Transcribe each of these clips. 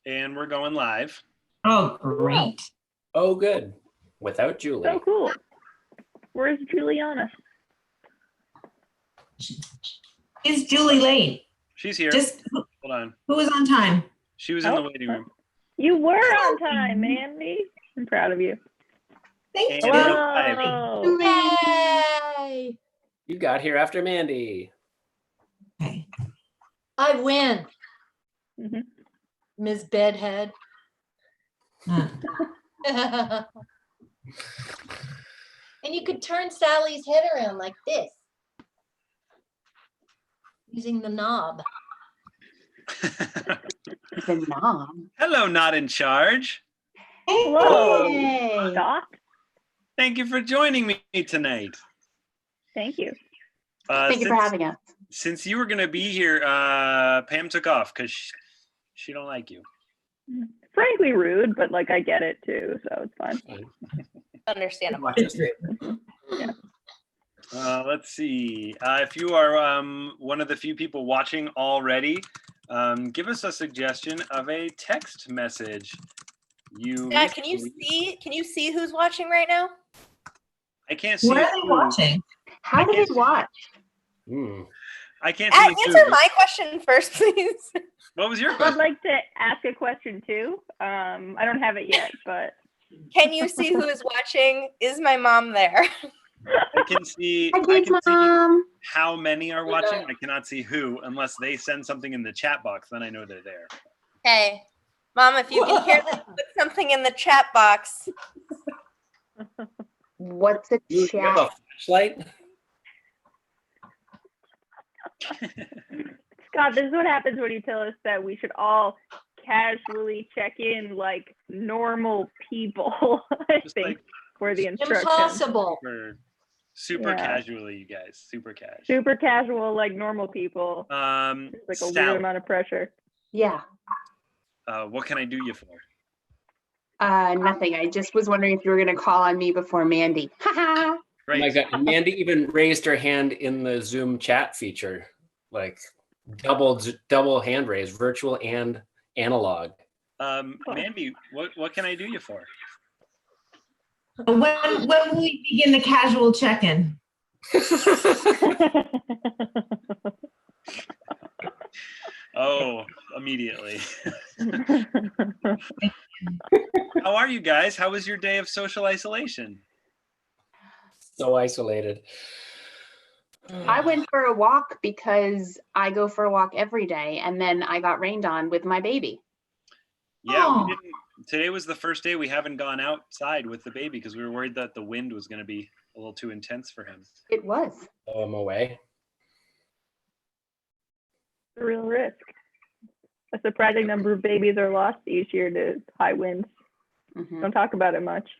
And we're going live. Oh, great. Oh, good. Without Julie. So cool. Where's Juliana? Is Julie late? She's here. Just Hold on. who was on time? She was in the waiting room. You were on time, Mandy. I'm proud of you. Thank And you. we're live. Whoa. Yay! You got here after Mandy. Okay. I win, Mhm. Ms. Bedhead. Uh, And you could turn Sally's head around like this using the knob. The knob. Hello, not in charge. Hello, Hey. Scott. Thank you for joining me tonight. Thank you. Thank you for having us. Since you were going to be here, Pam took off because she don't like you. Frankly rude, but like I get it too, so it's fine. Understandable. Watch this. Let's see. If you are one of the few people watching already, give us a suggestion of a text message. Yeah, can you see who's watching right now? I can't see. Where are they who. watching? How did it watch? Hmm. I can't see. Answer who. my question first, please. What was your I'd question? like to ask a question too. I don't have it yet, but Can you see who is watching? Is my mom there? I can see. Hi, I kids, can see Mom. how many are watching. I cannot see who unless they send something in the chat box. Then I know they're there. Hey, Mom, if you can hear this, put something in the chat box. What's a You have a chat? flashlight? Scott, this is what happens when you tell us that we should all casually check in like normal people. I Just think like for the instructions. Impossible. super Yeah. casually, you guys. Super cash. Super casual, like normal people. It's like a Sally, weird amount of pressure. Yeah. what can I do you for? Nothing. I just was wondering if you were going to call on me before Mandy. Haha. Oh my Right. God. Mandy even raised her hand in the Zoom chat feature, like double hand raise, virtual and analog. Mandy, what can I do you for? When will we begin the casual check-in? Oh, immediately. How are you guys? How was your day of social isolation? So isolated. I went for a walk because I go for a walk every day, and then I got rained on with my baby. Yeah, Oh. we didn't. Today was the first day we haven't gone outside with the baby because we were worried that the wind was going to be a little too intense for him. It was. Oh, I'm away. A real risk. A surprising number of babies are lost each year to high winds. Mhm. Don't talk about it much.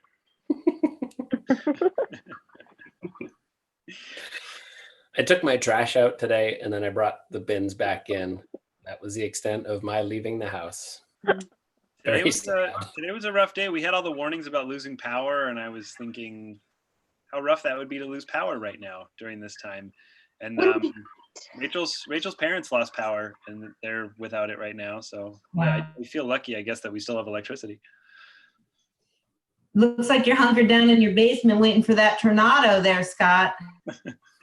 I took my trash out today and then I brought the bins back in. That was the extent of my leaving the house. Today Very was a rough day. We had all the warnings about losing power, and I was thinking how rough that would be to lose power right now during this time. And Rachel's parents lost power, and they're without it right now. So yeah, we feel lucky, I guess, that we still have electricity. Looks like you're hunkered down in your basement waiting for that tornado there, Scott.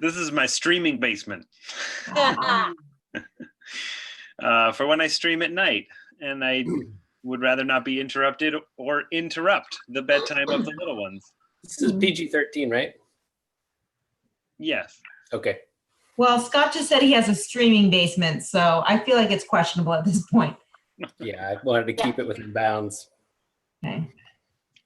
This is my streaming basement for when I stream at night, and I would rather not be interrupted or interrupt the bedtime of the little ones. This is PG-13, right? Yes. Okay. Well, Scott just said he has a streaming basement, so I feel like it's questionable at this point. Yeah, I wanted to keep it within bounds. Okay.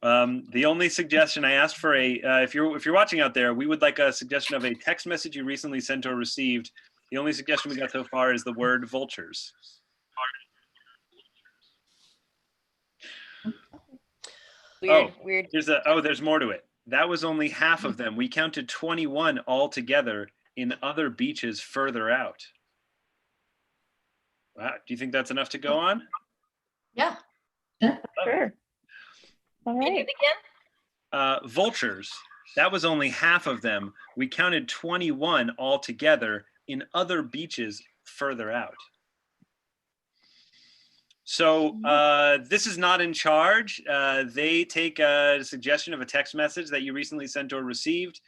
The only suggestion I asked for if you're watching out there, we would like a suggestion of a text message you recently sent or received. The only suggestion we got so far is the word vultures. Weird. There's more to it. That was only half of them. We counted 21 altogether in other beaches further out. Wow. Do you think that's enough to go on? Yeah. Sure. All Can you do right. it again? Vultures. That was only half of them. We counted 21 altogether in other beaches further out. So this is Not in Charge. They take a suggestion of a text message that you recently sent or received,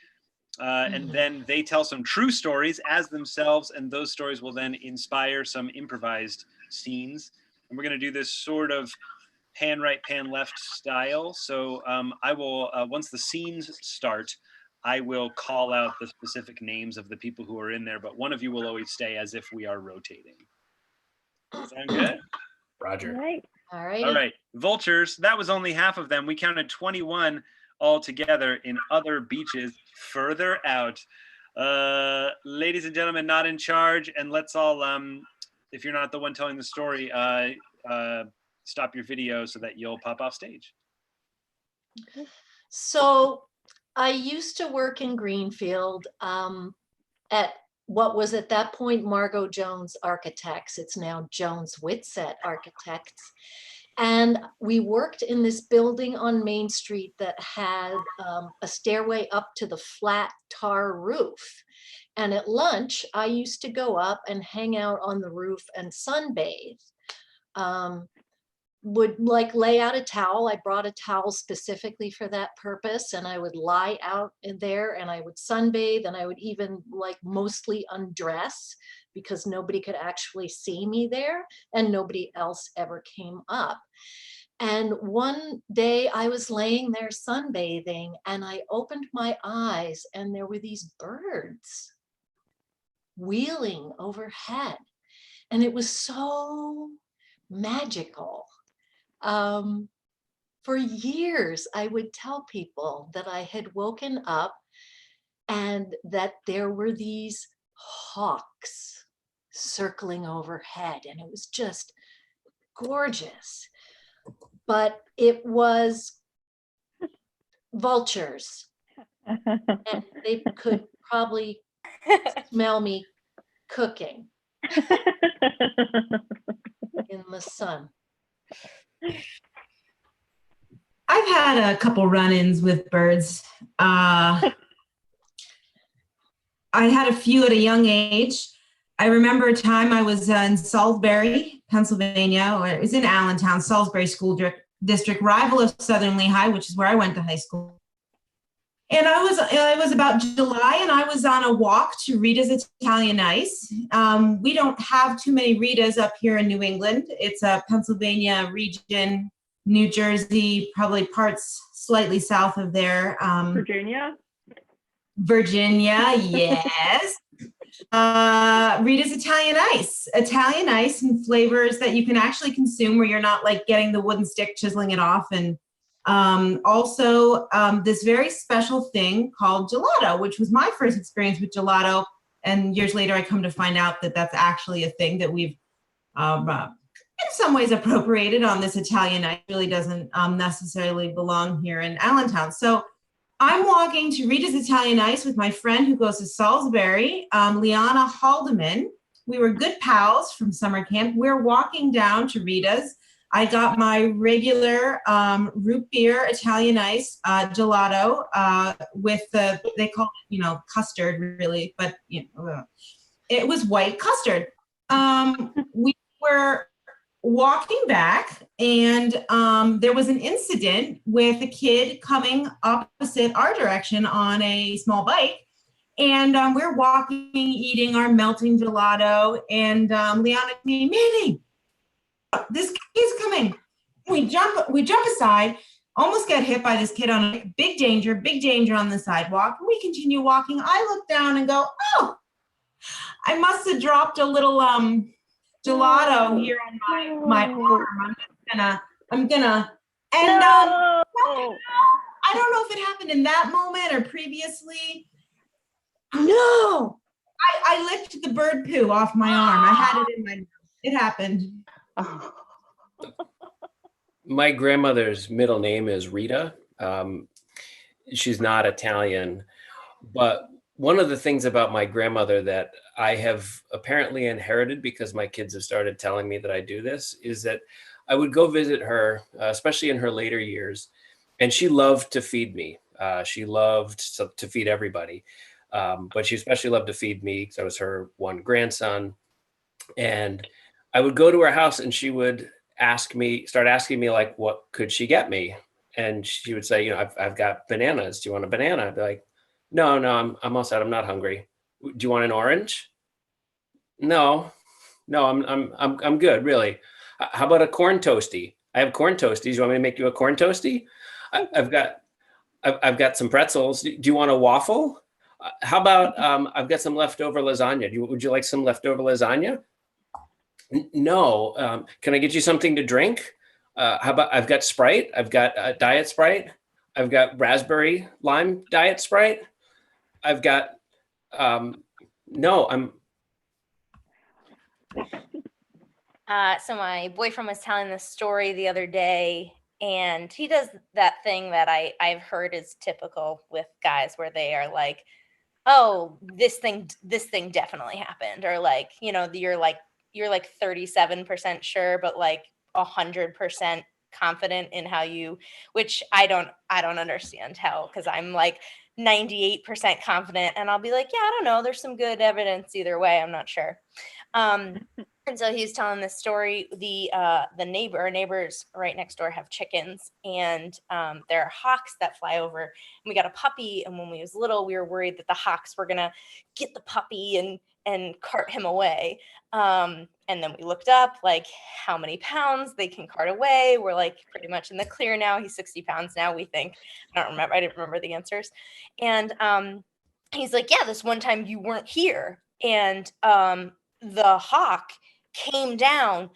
and then they tell some true stories as themselves, and those stories will then inspire some improvised scenes. And we're going to do this sort of pan right, pan left style. So I will, once the scenes start, I will call out the specific names of the people who are in there, but one of you will always stay as if we are rotating. Sound good? Roger. Right. All right. All right, vultures, that was only half of them. We counted 21 altogether in other beaches further out. Ladies and gentlemen, Not in Charge, and let's all, if you're not the one telling the story, stop your video so that you'll pop off stage. So I used to work in Greenfield at what was at that point Margot Jones Architects. It's now Jones Whitsett Architects. And we worked in this building on Main Street that had a stairway up to the flat tar roof. And at lunch, I used to go up and hang out on the roof and sunbathe. Would like lay out a towel. I brought a towel specifically for that purpose, and I would lie out in there and I would sunbathe, and I would even like mostly undress because nobody could actually see me there and nobody else ever came up. And one day I was laying there sunbathing and I opened my eyes and there were these birds wheeling overhead, and it was so magical. For years, I would tell people that I had woken up and that there were these hawks circling overhead, and it was just gorgeous. But it was vultures, and they could probably smell me cooking in the sun. I've had a couple run-ins with birds. I had a few at a young age. I remember a time I was in Salisbury, Pennsylvania, or it was in Allentown, Salisbury School District, rival of Southern Lehigh, which is where I went to high school. And it was about July, and I was on a walk to Rita's Italian Ice. We don't have too many Ritas up here in New England. It's a Pennsylvania region, New Jersey, probably parts slightly south of there. Virginia? Virginia, yes. Rita's Italian Ice. Italian ice and flavors that you can actually consume where you're not like getting the wooden stick, chiseling it off. And also this very special thing called gelato, which was my first experience with gelato. And years later, I come to find out that that's actually a thing that we've in some ways appropriated on this Italian ice. It really doesn't necessarily belong here in Allentown. So I'm walking to Rita's Italian Ice with my friend who goes to Salisbury, Liana Haldeman. We were good pals from summer camp. We're walking down to Rita's. I got my regular root beer Italian ice gelato with they call it, custard really, but it was white custard. We were walking back and there was an incident with a kid coming opposite our direction on a small bike. And we're walking, eating our melting gelato, and Liana to me, Manny, this kid's coming. We jump aside, almost get hit by this kid on a big danger on the sidewalk. We continue walking. I look down and go, oh, I must have dropped a little gelato here on my arm. I'm gonna and No! I don't know if it happened in that moment or previously. No, I licked the bird poo off my arm. I had it in my mouth. It happened. Oh. My grandmother's middle name is Rita. She's not Italian, but one of the things about my grandmother that I have apparently inherited because my kids have started telling me that I do this is that I would go visit her, especially in her later years, and she loved to feed me. She loved to feed everybody, but she especially loved to feed me because I was her one grandson. And I would go to her house and she would start asking me like, what could she get me? And she would say, I've got bananas. Do you want a banana? I'd be like, no, I'm all set. I'm not hungry. Do you want an orange? No, I'm good, really. How about a corn toasty? I have corn toasties. You want me to make you a corn toasty? I've got some pretzels. Do you want a waffle? How about I've got some leftover lasagna. Would you like some leftover lasagna? No. Can I get you something to drink? How about I've got Sprite. I've got Diet Sprite. I've got raspberry lime Diet Sprite. I've got no. So my boyfriend was telling this story the other day, and he does that thing that I've heard is typical with guys, where they are like, oh, this thing definitely happened, or like, you're like 37% sure, but like 100% confident in which I don't understand how, because I'm like 98% confident, and I'll be like, yeah, I don't know, there's some good evidence either way, I'm not sure. And so he's telling this story. Our neighbors right next door have chickens, and there are hawks that fly over. And we got a puppy, and when we was little, we were worried that the hawks were gonna get the puppy and cart him away. And then we looked up like how many pounds they can cart away. We're like pretty much in the clear now. He's 60 pounds now, we think. I didn't remember the answers. And he's like, yeah, this one time you weren't here, and the hawk came down,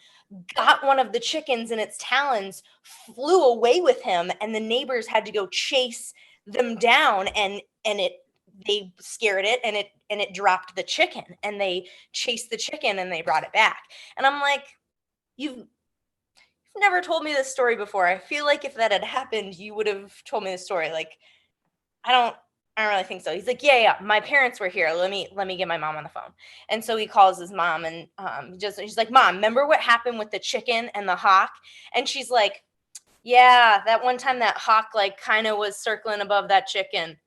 got one of the chickens in its talons, flew away with him, and the neighbors had to go chase them down, and they scared it, and it dropped the chicken, and they chased the chicken and they brought it back. And I'm like, you've never told me this story before. I feel like if that had happened, you would have told me the story. Like, I don't really think so. He's like, yeah, my parents were here. Let me get my mom on the phone. And so he calls his mom, and she's like, Mom, remember what happened with the chicken and the hawk? And she's like, yeah, that one time that hawk like kind of was circling above that chicken.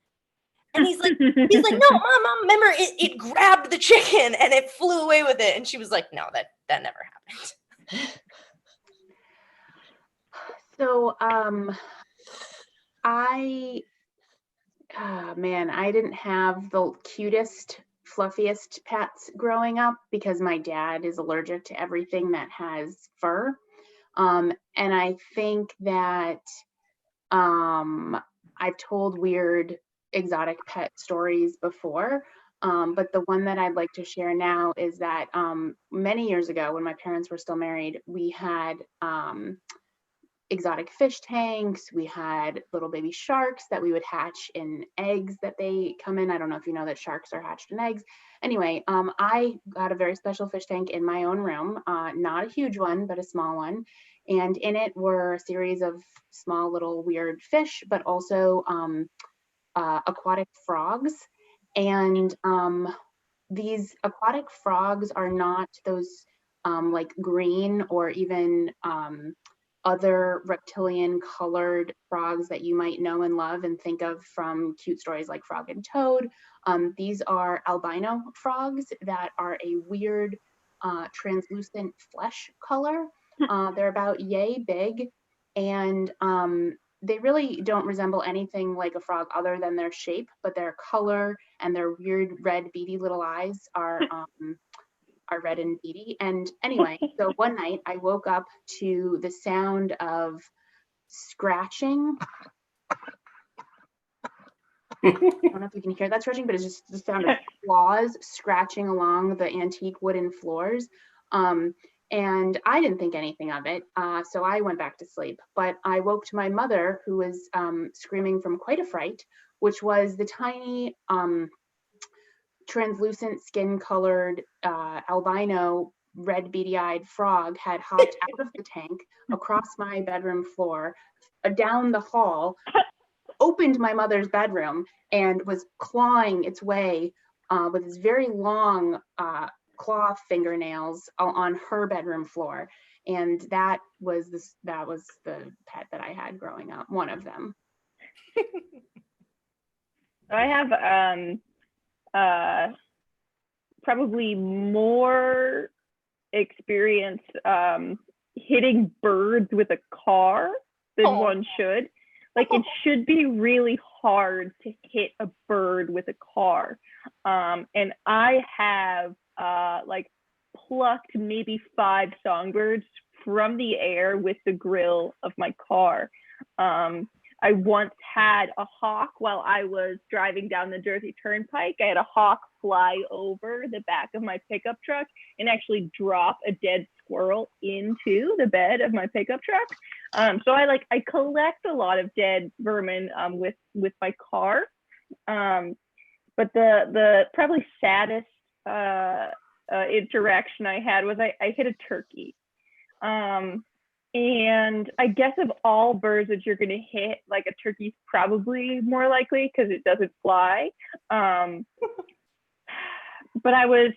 And he's like, no, mom, remember it grabbed the chicken and it flew away with it. And she was like, no, that never happened. So, I didn't have the cutest, fluffiest pets growing up because my dad is allergic to everything that has fur. And I think that I've told weird exotic pet stories before. But the one that I'd like to share now is that many years ago, when my parents were still married, we had exotic fish tanks. We had little baby sharks that we would hatch in eggs that they come in. I don't know if you know that sharks are hatched in eggs. Anyway, I got a very special fish tank in my own room, not a huge one, but a small one. And in it were a series of small little weird fish, but also aquatic frogs. And these aquatic frogs are not those like green or even other reptilian colored frogs that you might know and love and think of from cute stories like Frog and Toad. These are albino frogs that are a weird translucent flesh color. They're about yay big, and they really don't resemble anything like a frog other than their shape, but their color and their weird red beady little eyes are red and beady. And anyway, so one night I woke up to the sound of scratching. I don't know if you can hear that scratching, but it's just the sound of claws scratching along the antique wooden floors. And I didn't think anything of it, so I went back to sleep. But I woke to my mother, who was screaming from quite a fright, which was the tiny translucent skin-colored albino red beady-eyed frog had hopped out of the tank across my bedroom floor, down the hall, opened my mother's bedroom, and was clawing its way with its very long claw fingernails on her bedroom floor. And that was the pet that I had growing up, one of them. I have probably more experience hitting birds with a car than one should. Like it should be really hard to hit a bird with a car. And I have like plucked maybe 5 songbirds from the air with the grill of my car. I once had a hawk while I was driving down the Jersey Turnpike. I had a hawk fly over the back of my pickup truck and actually drop a dead squirrel into the bed of my pickup truck. So I collect a lot of dead vermin with my car. But the probably saddest interaction I had was I hit a turkey. And I guess of all birds that you're going to hit, like a turkey's probably more likely because it doesn't fly. But I was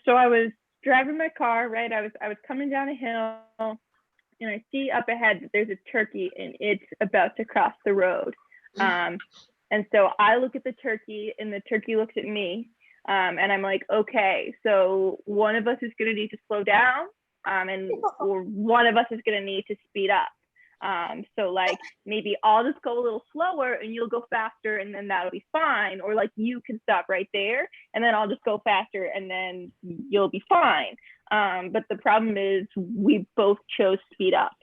driving my car, right? I was coming down a hill and I see up ahead that there's a turkey and it's about to cross the road. And so I look at the turkey and the turkey looks at me. And I'm like, okay, so one of us is going to need to slow down. Or one of us is going to need to speed up. So like maybe I'll just go a little slower and you'll go faster and then that'll be fine. Or like you can stop right there and then I'll just go faster and then you'll be fine. But the problem is we both chose speed up.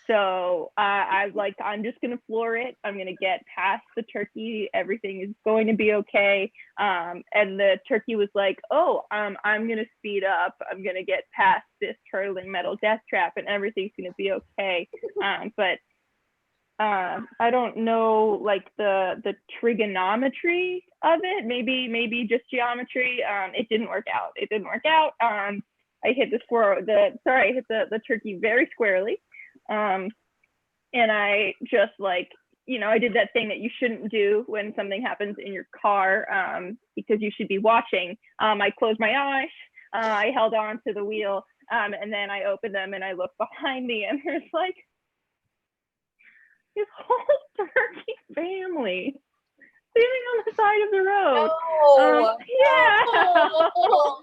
So I was like, I'm just going to floor it. I'm going to get past the turkey. Everything is going to be okay. And the turkey was like, oh, I'm going to speed up. I'm going to get past this hurtling metal death trap and everything's going to be okay. But I don't know like the trigonometry of it. Maybe just geometry. It didn't work out. I hit the turkey very squarely. And I just like, I did that thing that you shouldn't do when something happens in your car, because you should be watching. I closed my eyes, I held on to the wheel, and then I opened them and I looked behind me and there's like this whole turkey family sitting on the side of the road.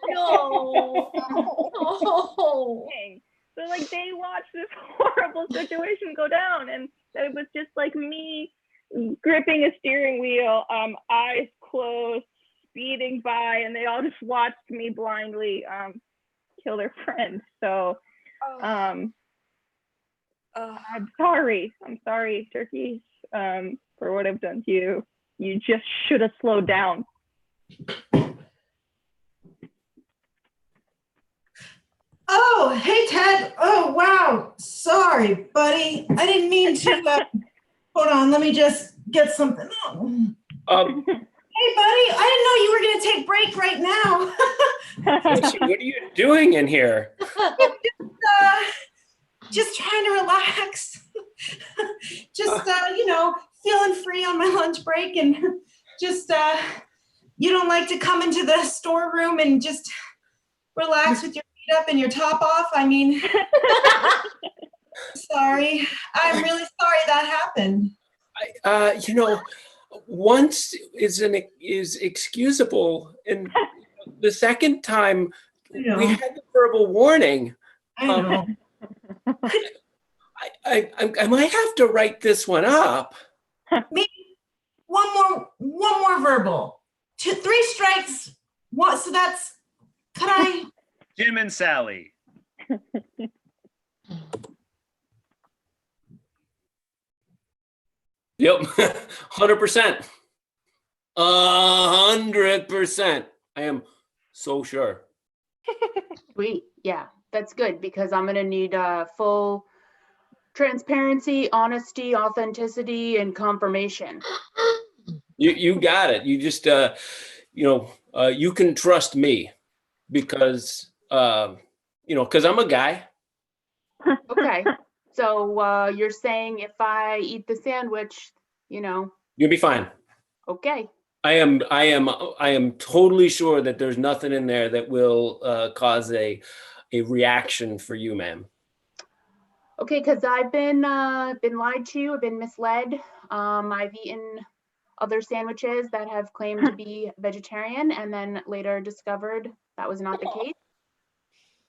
No. No. So like they watched this horrible situation go down and it was just like me gripping a steering wheel, eyes closed, speeding by, and they all just watched me blindly kill their friend. So I'm sorry, turkeys, for what I've done to you. You just should have slowed down. Oh, hey, Ted. Oh, wow. Sorry, buddy. I didn't mean to. Hold on. Let me just get something. Hey, buddy. I didn't know you were going to take break right now. What are you doing in here? Just trying to relax. Just, feeling free on my lunch break and just, you don't like to come into the storeroom and just relax with your up and your top off. I mean, sorry. I'm really sorry that happened. Once is excusable, and the second time we had the verbal warning. I know. I might have to write this one up. Maybe one more verbal. 3 strikes. What? So that's. Could I? Jim and Sally. Yep, 100%. 100%. I am so sure. Sweet. Yeah, that's good because I'm going to need full transparency, honesty, authenticity, and confirmation. You got it. You just, you can trust me because, because I'm a guy. Okay. So you're saying if I eat the sandwich, you'll be fine. Okay. I am totally sure that there's nothing in there that will cause a reaction for you, ma'am. Okay, because I've been lied to, I've been misled. I've eaten other sandwiches that have claimed to be vegetarian and then later discovered that was not the case.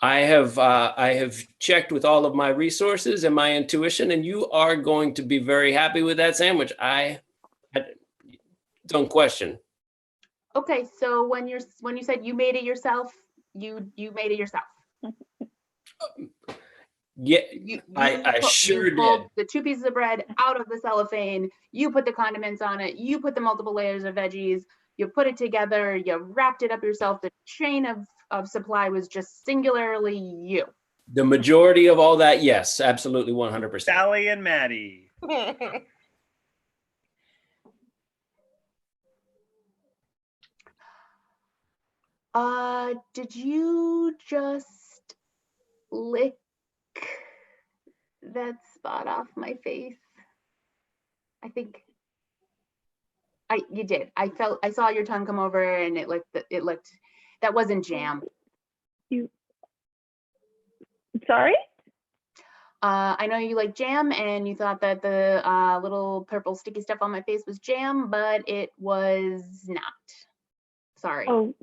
I have checked with all of my resources and my intuition, and you are going to be very happy with that sandwich. I don't question. Okay, so when you said you made it yourself, you made it yourself. Yeah, You I sure you pulled did. the 2 pieces of bread out of the cellophane. You put the condiments on it. You put the multiple layers of veggies. You put it together. You wrapped it up yourself. The chain of supply was just singularly you. The majority of all that, yes, absolutely, 100%. Sally and Maddie. Did you just lick that spot off my face? I think you did. I saw your tongue come over and it looked, that wasn't jam. Sorry? I know you like jam and you thought that the little purple sticky stuff on my face was jam, but it was not. Sorry. Oh,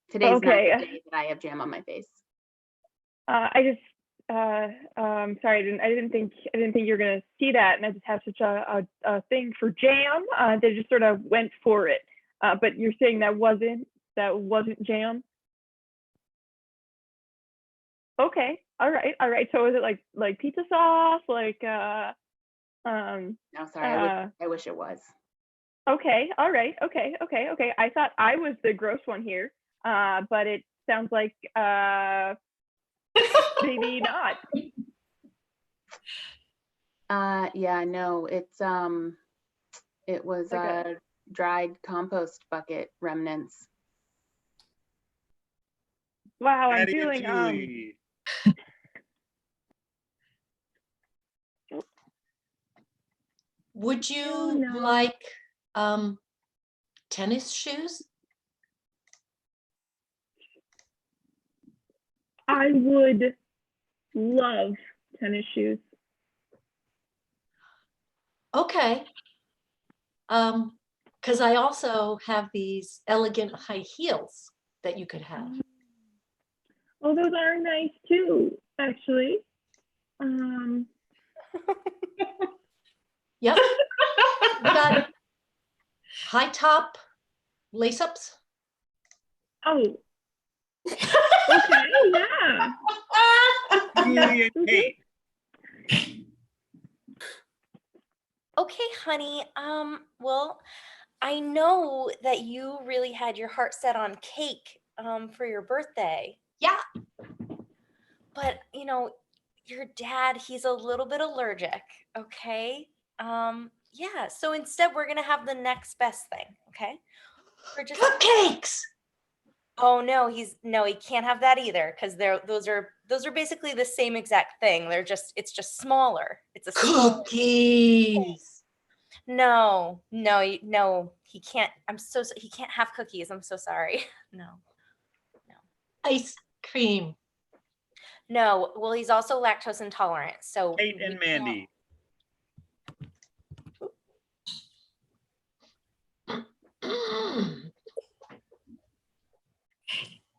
Today's okay. not the day that I have jam on my face. sorry, I didn't think you were gonna see that, and I just have such a thing for jam. They just sort of went for it. But you're saying that wasn't jam? Okay, all right. So is it like pizza sauce, like No, sorry. I wish it was. Okay, all right, okay. I thought I was the gross one here, but it sounds like maybe not. Yeah, no, it was Okay. dried compost bucket remnants. Wow, I'm Maddie and feeling Julie. Would you no. like tennis shoes? I would love tennis shoes. Okay. Because I also have these elegant high heels that you could have. Oh, those are nice too, actually. Yep. We got high top lace ups. Oh. Okay, yeah. Julie and Kate. Okay, honey. Well, I know that you really had your heart set on cake for your birthday. Yeah. But, your dad, he's a little bit allergic, okay? Yeah, so instead we're going to have the next best thing, okay? We're just Cupcakes. Oh no, he can't have that either cuz those are basically the same exact thing. It's just smaller. It's a smaller. Cookies. No, he can't. He can't have cookies. I'm so sorry. No. Ice cream. No, well, he's also lactose intolerant. So Kate and Mandy.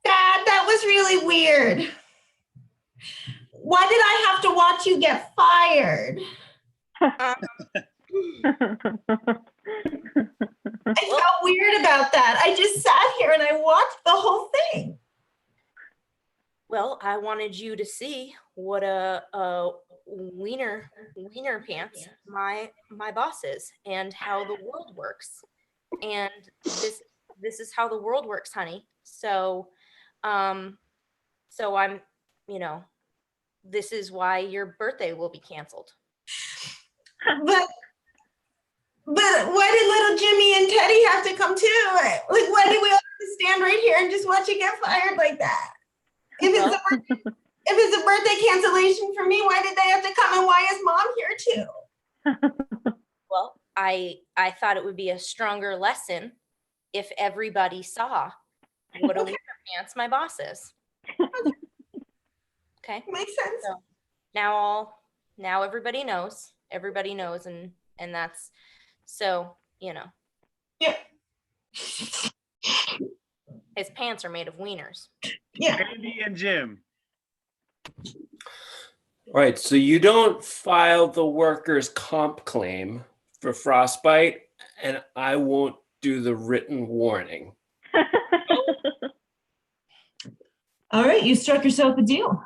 Dad, that was really weird. Why did I have to watch you get fired? I felt weird about that. I just sat here and I watched the whole thing. Well, I wanted you to see what a wiener pants my boss is and how the world works. And this is how the world works, honey. So I'm, this is why your birthday will be canceled. But why did little Jimmy and Teddy have to come too? Like, why did we all have to stand right here and just watch you get fired like that? If it's a birthday cancellation for me, why did they have to come, and why is Mom here too? Well, I thought it would be a stronger lesson if everybody saw what a wiener pants my boss is. Okay. Makes sense. So now everybody knows. Everybody knows, and that's so, Yeah. His pants are made of wieners. Yeah. Mandy and Jim. All right, so you don't file the workers' comp claim for frostbite, and I won't do the written warning. All right, you struck yourself a deal.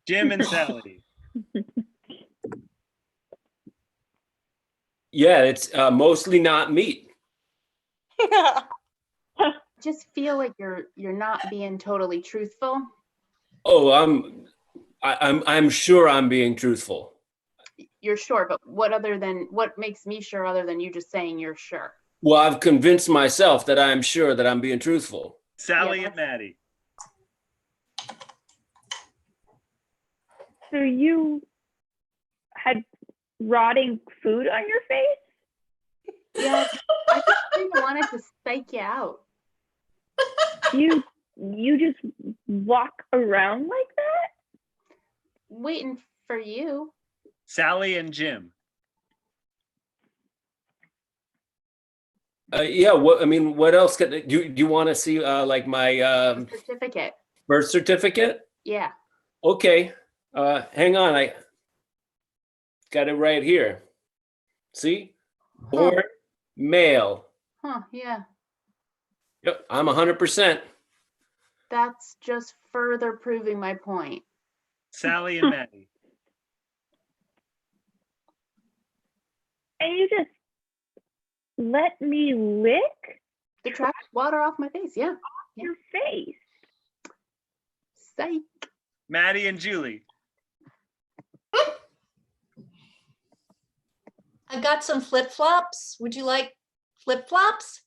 Jim and Sally. Yeah, it's mostly not meat. Just feel like you're not being totally truthful. Oh, I'm sure I'm being truthful. You're sure, but what makes me sure other than you just saying you're sure? Well, I've convinced myself that I'm sure that I'm being truthful. Sally Yeah, and Maddie. So you had rotting food on your face? Yeah, I just think I wanted to psych you out. You just walk around like that? Waiting for you. Sally and Jim. Yeah, what else do you want to see? Like my Certificate. birth certificate? Yeah. Okay, hang on, I got it right here. See, born male. Huh, yeah. Yep, I'm 100%. That's just further proving my point. Sally and Maddie. And you just let me lick The trash water off my face, yeah. your face? Psych. Maddie and Julie. I got some flip-flops. Would you like flip-flops?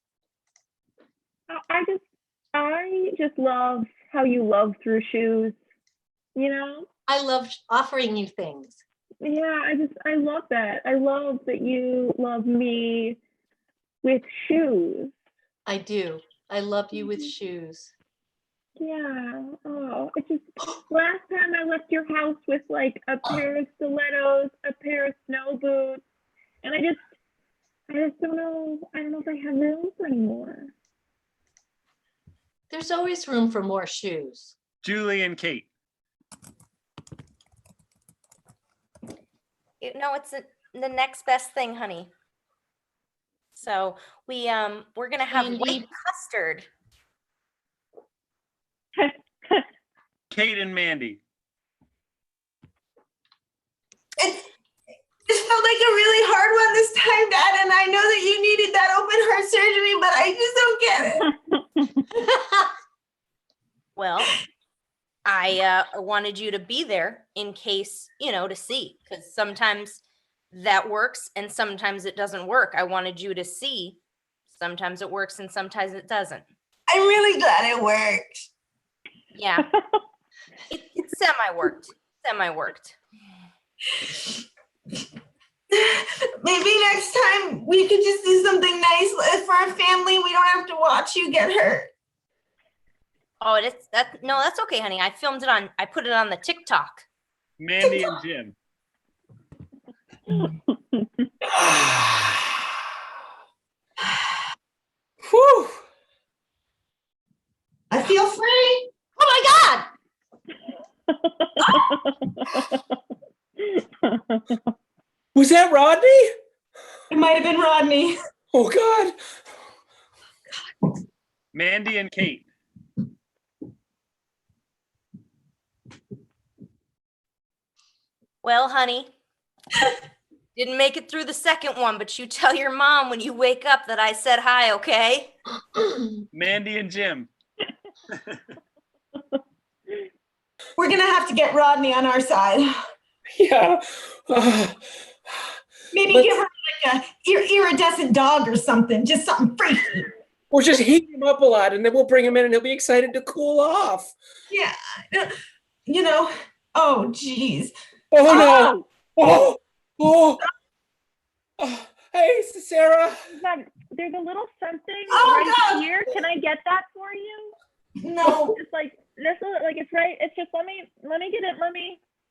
I just love how you love through shoes. You know? I love offering you things. Yeah, I love that. I love that you love me with shoes. I do. I love you with shoes. Yeah. Oh, it's just last time I left your house with like a pair of stilettos, a pair of snow boots, and I just don't know. I don't know if I have room for anymore. There's always room for more shoes. Julie and Kate. No, it's the next best thing, honey. So we're gonna have Candy. white custard. Kate and Mandy. This felt like a really hard one this time, Dad, and I know that you needed that open heart surgery, but I just don't get it. Well, I wanted you to be there in case, to see, because sometimes that works and sometimes it doesn't work. I wanted you to see sometimes it works and sometimes it doesn't. I'm really glad it worked. Yeah, it semi-worked. Maybe next time we could just do something nice for our family. We don't have to watch you get hurt. Oh, that's okay, honey. I put it on the TikTok. Mandy and Jim. Whew. I feel free. Oh my God! Was that Rodney? It might have been Rodney. Oh God. Mandy and Kate. Well, honey, didn't make it through the second one, but you tell your mom when you wake up that I said hi, okay? Mandy and Jim. We're gonna have to get Rodney on our side. Yeah. Maybe Let's- give her like a iridescent dog or something, just something freaky. We'll just heat him up a lot and then we'll bring him in and he'll be excited to cool off. Yeah, oh geez. Oh no. Oh. Hey, Sarah. There's a little something Oh, right no. here. Can I get that for you? No, It's like this. Like it's right. It's just let me get it.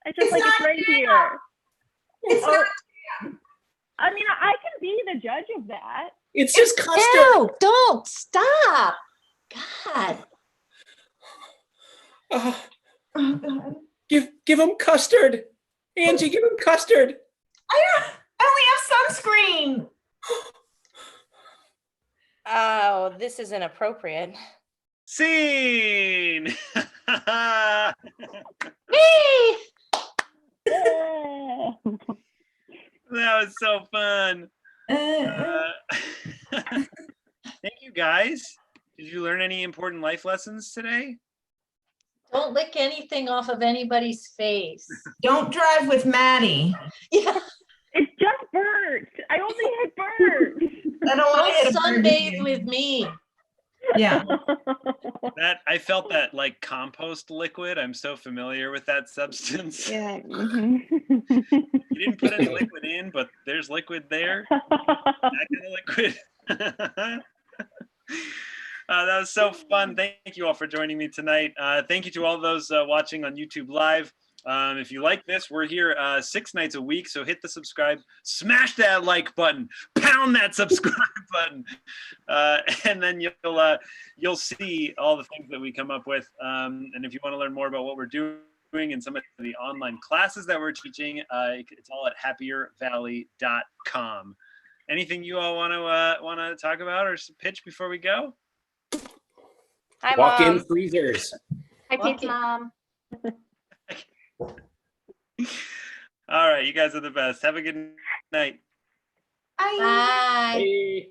It's just It's like it's not right there. here. it's Oh, not. I mean, I can be the judge of that. It's just custard. No, don't stop. God. Uh, Oh, God. give him custard. Angie, give him custard. I only have sunscreen. Oh, this is inappropriate. Scene. Me! Yeah. That was so fun. Thank you, guys. Did you learn any important life lessons today? Don't lick anything off of anybody's face. Don't drive with Maddie. Yeah, It's just birds. I only hit birds. I don't want to hit don't a bird sunbathe with me. Yeah. That I felt that like compost liquid. I'm so familiar with that substance. Yeah. You didn't put any liquid in, but there's liquid there. That kind of liquid. That was so fun. Thank you all for joining me tonight. Thank you to all those watching on YouTube Live. If you like this, we're here 6 nights a week, so hit the subscribe, smash that like button, pound that subscribe button, and then you'll see all the things that we come up with. And if you want to learn more about what we're doing and some of the online classes that we're teaching, it's all at happiervalley.com. Anything you all want to talk about or pitch before we go? Hi, Walk-in Mom. freezers. Hi, Pete's mom. All right, you guys are the best. Have a good night. Bye. Bye. Hey.